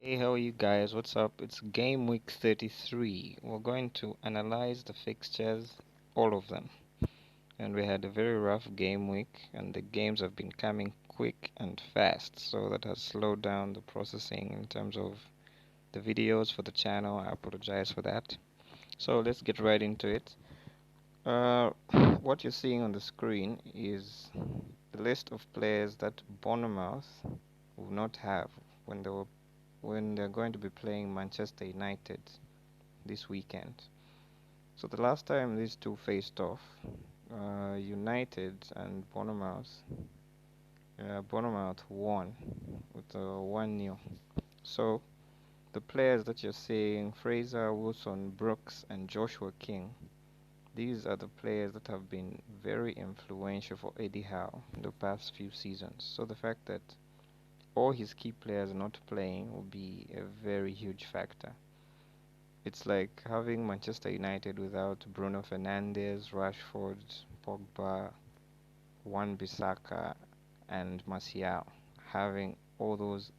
Hey, how are you guys? What's up? It's game week 33. We're going to analyze the fixtures, all of them. And we had a very rough game week, and the games have been coming quick and fast, so that has slowed down the processing in terms of the videos for the channel. I apologize for that. So let's get right into it. Uh, what you're seeing on the screen is the list of players that Bournemouth will not have when they're going to be playing Manchester United this weekend. So the last time these two faced off, United and Bournemouth won with a 1-0. So the players that you're seeing, Fraser, Wilson, Brooks, and Joshua King, these are the players that have been very influential for Eddie Howe in the past few seasons. So the fact that all his key players are not playing will be a very huge factor. It's like having Manchester United without Bruno Fernandez, Rashford, Pogba, Bissaka, and Martial. Having all those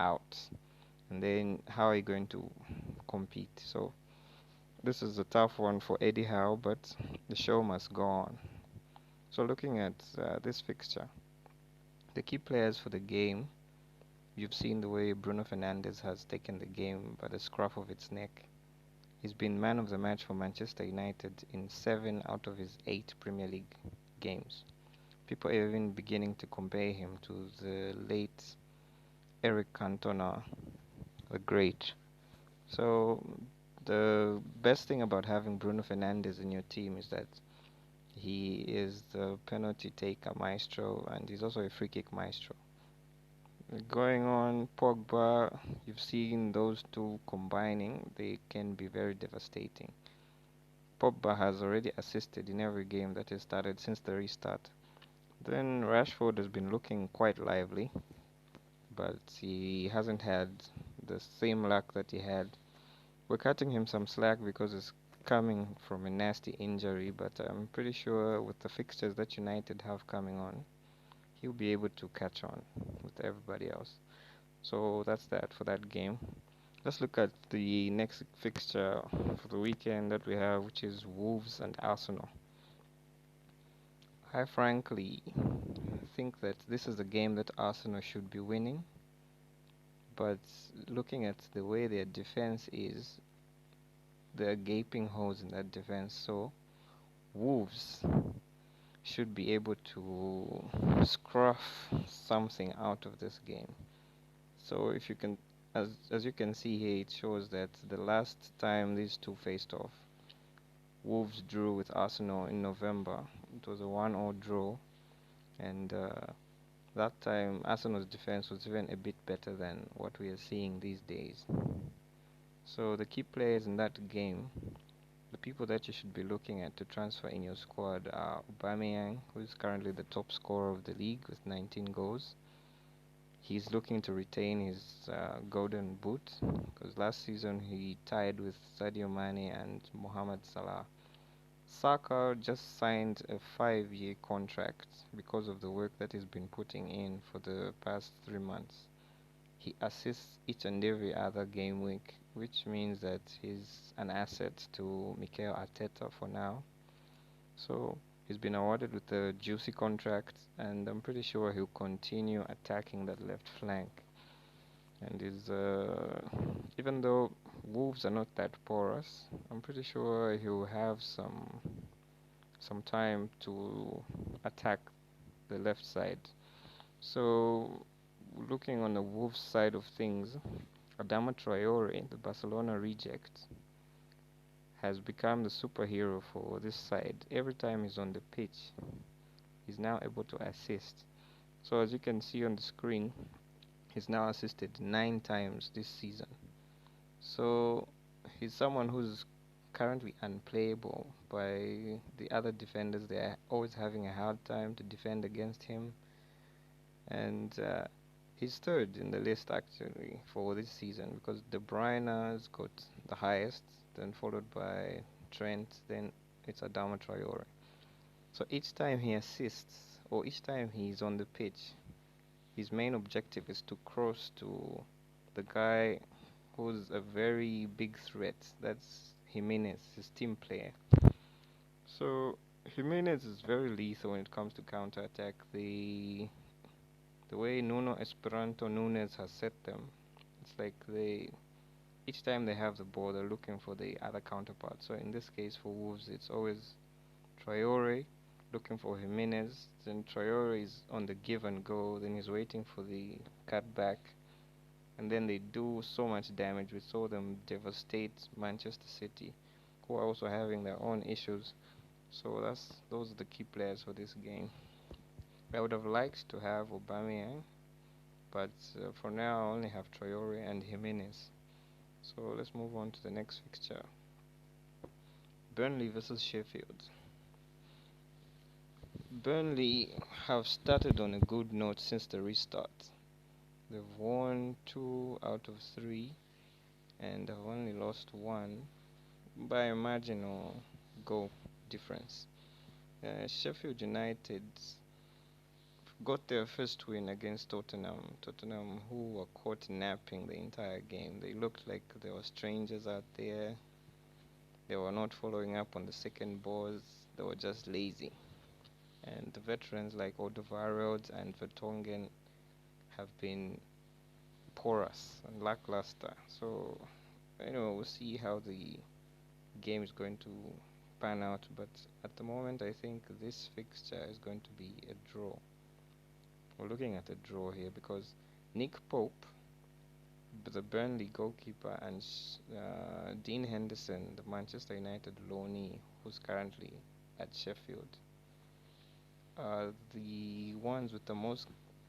out, and then how are you going to compete? So this is a tough one for Eddie Howe, but the show must go on. So looking at this fixture, the key players for the game, you've seen the way Bruno Fernandes has taken the game by the scruff of its neck. He's been man of the match for Manchester United in 7 out of his 8 Premier League games. People are even beginning to compare him to the late Eric Cantona, the great. So the best thing about having Bruno Fernandes in your team is that he is the penalty taker maestro, and he's also a free kick maestro. Going on, Pogba, you've seen those two combining, they can be very devastating. Pogba has already assisted in every game that has started since the restart. Then Rashford has been looking quite lively, but he hasn't had the same luck that he had. We're cutting him some slack because he's coming from a nasty injury, but I'm pretty sure with the fixtures that United have coming on, he'll be able to catch on with everybody else. So that's that for that game. Let's look at the next fixture for the weekend that we have, which is Wolves and Arsenal. I frankly think that this is a game that Arsenal should be winning, but looking at the way their defense is, there are gaping holes in that defense. So Wolves should be able to scruff something out of this game. So if you can, as you can see here, it shows that the last time these two faced off, Wolves drew with Arsenal in November. It was a 1-1 draw, and that time Arsenal's defense was even a bit better than what we are seeing these days. So the key players in that game, the people that you should be looking at to transfer in your squad are Aubameyang, who is currently the top scorer of the league with 19 goals. He's looking to retain his golden boot because last season he tied with Sadio Mane and Mohamed Salah. Saka just signed a 5-year contract because of the work that he's been putting in for the past 3 months. He assists each and every other game week, which means that he's an asset to Mikel Arteta for now. So he's been awarded with a juicy contract, and I'm pretty sure he'll continue attacking that left flank. And even though Wolves are not that porous, I'm pretty sure he'll have some time to attack the left side. So looking on the Wolves side of things, Adama Traore, the Barcelona reject, has become the superhero for this side. Every time he's on the pitch, he's now able to assist. So as you can see on the screen, he's now assisted 9 times this season. So he's someone who's currently unplayable by the other defenders. They're always having a hard time to defend against him. And he's third in the list actually for this season because debryne has got the highest, then followed by Trent, then it's Adama Traore. So each time he assists or each time he's on the pitch, his main objective is to cross to the guy who's a very big threat. That's Jiminez, his team player. So Jiminez is very lethal when it comes to counter-attack. The way Nuno Esperanto Nunes has set them, it's like each time they have the ball, they're looking for the other counterpart. So in this case, for Wolves, it's always Traore looking for Jiminez. Then Traore is on the give and go. Then he's waiting for the cutback, and then they do so much damage. We saw them devastate Manchester City, who are also having their own issues. So those are the key players for this game. I would have liked to have Aubameyang, but for now I only have Traore and Jiminez. So let's move on to the next fixture. Burnley versus Sheffield. Burnley have started on a good note since the restart. They've won 2 out of 3 and have only lost 1 by a marginal goal difference. Sheffield United got their first win against Tottenham. Tottenham, who were caught napping the entire game. They looked like there were strangers out there. They were not following up on the second balls. They were just lazy. And the veterans like Alderweireld and Vertonghen have been porous and lackluster. So, we'll see how the game is going to pan out. But at the moment, I think this fixture is going to be a draw. We're looking at a draw here because Nick Pope, the Burnley goalkeeper, and Dean Henderson, the Manchester United loanee, who's currently at Sheffield, are the ones with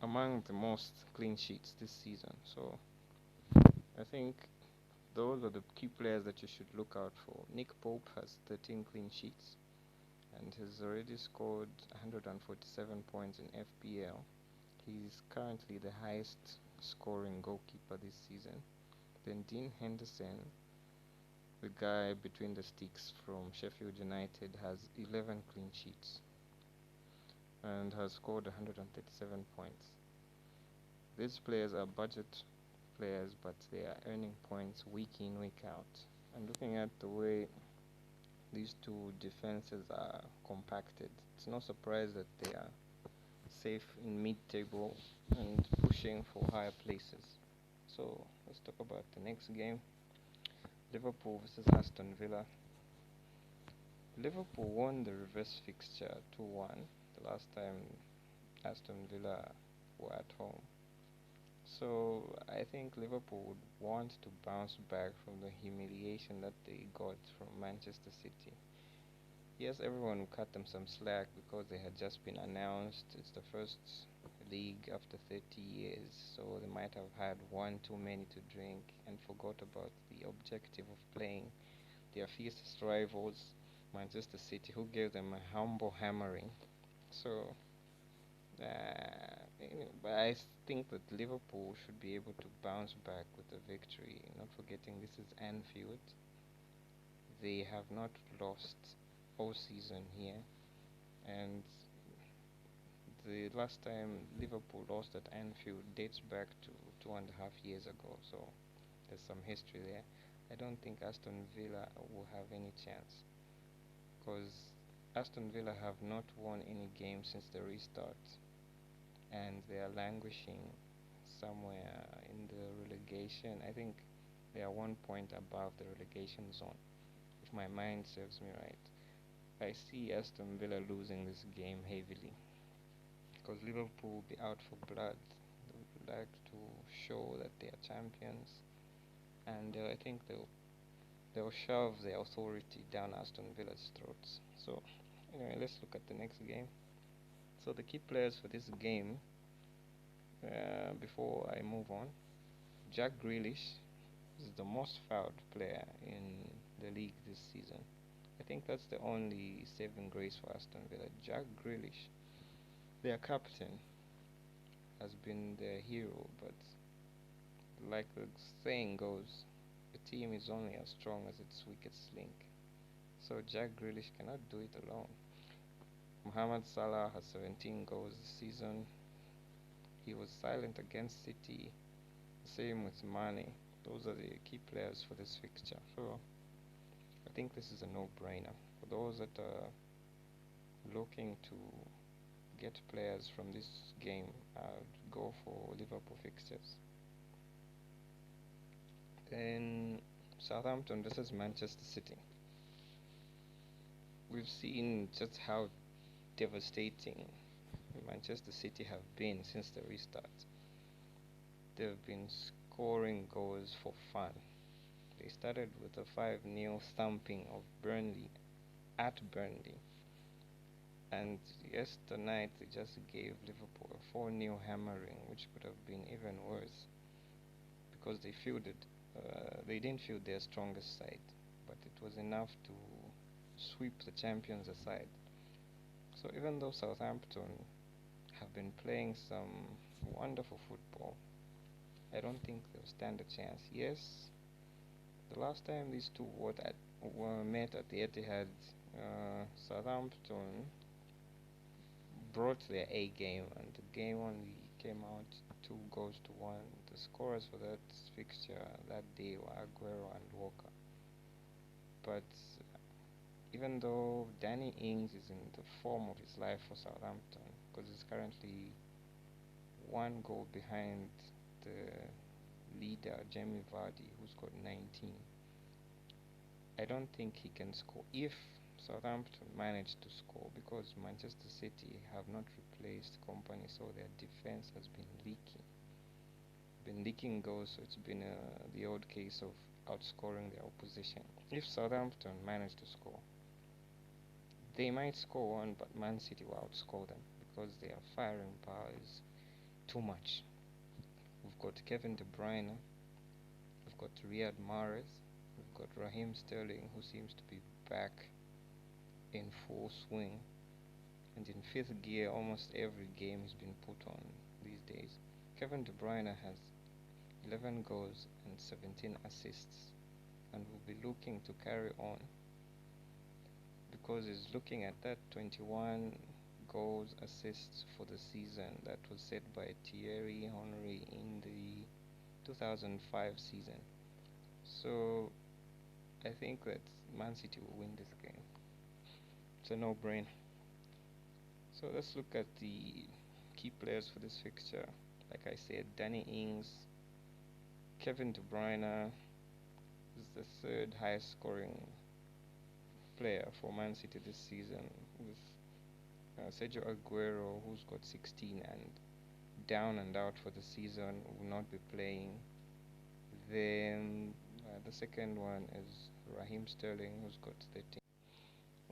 among the most clean sheets this season. So I think those are the key players that you should look out for. Nick Pope has 13 clean sheets and has already scored 147 points in FPL. He's currently the highest scoring goalkeeper this season. Then Dean Henderson, the guy between the sticks from Sheffield United, has 11 clean sheets and has scored 137 points. These players are budget players, but they are earning points week in, week out. And looking at the way these two defenses are compacted, it's no surprise that they are safe in mid-table and pushing for higher places. So let's talk about the next game. Liverpool versus Aston Villa. Liverpool won the reverse fixture 2-1 the last time Aston Villa were at home. So I think Liverpool would want to bounce back from the humiliation that they got from Manchester City. Yes, everyone will cut them some slack because they had just been announced. It's the first league after 30 years, so they might have had one too many to drink and forgot about the objective of playing their fiercest rivals, Manchester City, who gave them a humble hammering. So, but I think that Liverpool should be able to bounce back with a victory. Not forgetting this is Anfield. They have not lost all season here, and the last time Liverpool lost at Anfield dates back to 2.5 years ago, so there's some history there. I don't think Aston Villa will have any chance because Aston Villa have not won any game since the restart, and they are languishing somewhere in the relegation. I think they are 1 point above the relegation zone, if my mind serves me right. I see Aston Villa losing this game heavily because Liverpool will be out for blood. They would like to show that they are champions, and I think they'll shove their authority down Aston Villa's throats. So anyway, let's look at the next game. So the key players for this game, before I move on, Jack Grealish is the most fouled player in the league this season. I think that's the only saving grace for Aston Villa. Jack Grealish, their captain, has been their hero, but like the saying goes, a team is only as strong as its weakest link. So Jack Grealish cannot do it alone. Mohamed Salah has 17 goals this season. He was silent against City. Same with Mane. Those are the key players for this fixture. So I think this is a no-brainer. For those that are looking to get players from this game, I'd go for Liverpool fixtures. Then Southampton versus Manchester City. We've seen just how devastating Manchester City have been since the restart. They've been scoring goals for fun. They started with a 5-0 thumping of Burnley at Burnley. And yesterday they just gave Liverpool a 4-0 hammering, which could have been even worse because they fielded. They didn't field their strongest side, but it was enough to sweep the champions aside. So even though Southampton have been playing some wonderful football, I don't think they'll stand a chance. Yes, the last time these two were met at the Etihad, Southampton brought their A game, and the game only came out 2-1. The scorers for that fixture that day were Aguero and Walker. But even though Danny Ings is in the form of his life for Southampton, because he's currently 1 goal behind the leader, Jamie Vardy, who's got 19, I don't think he can score if Southampton managed to score, because Manchester City have not replaced Company, so their defense has been leaking goals, so it's been the odd case of outscoring their opposition. If Southampton manage to score, they might score one, but Man City will outscore them because their firing power is too much. We've got Kevin De Bruyne, we've got Riyad Mahrez, we've got Raheem Sterling, who seems to be back in full swing, and in 5th gear almost every game has been put on these days. Kevin De Bruyne has 11 goals and 17 assists, and will be looking to carry on because he's looking at that 21 goals assists for the season that was set by Thierry Henry in the 2005 season. So I think that Man City will win this game. It's a no-brainer. So let's look at the key players for this fixture. Like I said, Danny Ings, Kevin De Bruyne is the 3rd highest scoring player for Man City this season, with Sergio Aguero, who's got 16 and down and out for the season, will not be playing. Then the second one is Raheem Sterling, who's got 13.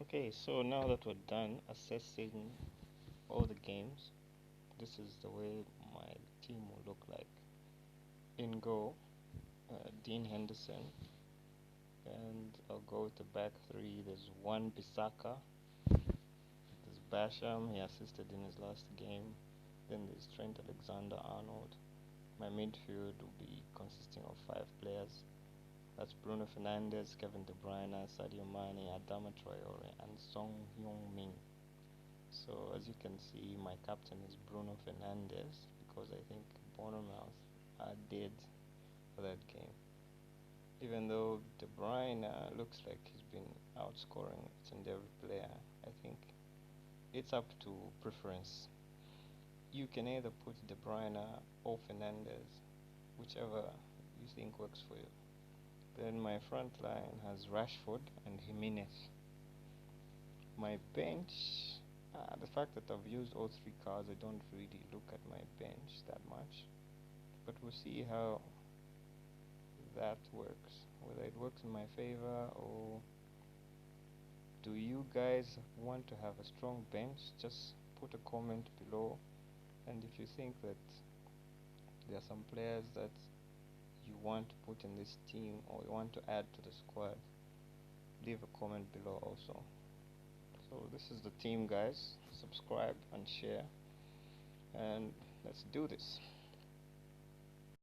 Okay, so now that we're done assessing all the games, this is the way my team will look like. In goal, Dean Henderson, and I'll go with the back 3. There's 1 Bissaka, there's Basham, he assisted in his last game, then there's Trent Alexander-Arnold. My midfield will be consisting of 5 players. That's Bruno Fernandez, Kevin De Bruyne, Sadio Mane, Adama Traore, and Son Heung-min. So as you can see, my captain is Bruno Fernandez, because I think Bournemouth are dead for that game. Even though De Bruyne looks like he's been outscoring each and every player, I think it's up to preference. You can either put De Bruyne or Fernandez, whichever you think works for you. Then my front line has Rashford and Jiminez. My bench, the fact that I've used all 3 cards, I don't really look at my bench that much. But we'll see how that works, whether it works in my favor, or do you guys want to have a strong bench? Just put a comment below, and if you think that there are some players that you want to put in this team or you want to add to the squad, leave a comment below also. So this is the team, guys. Subscribe and share, and let's do this.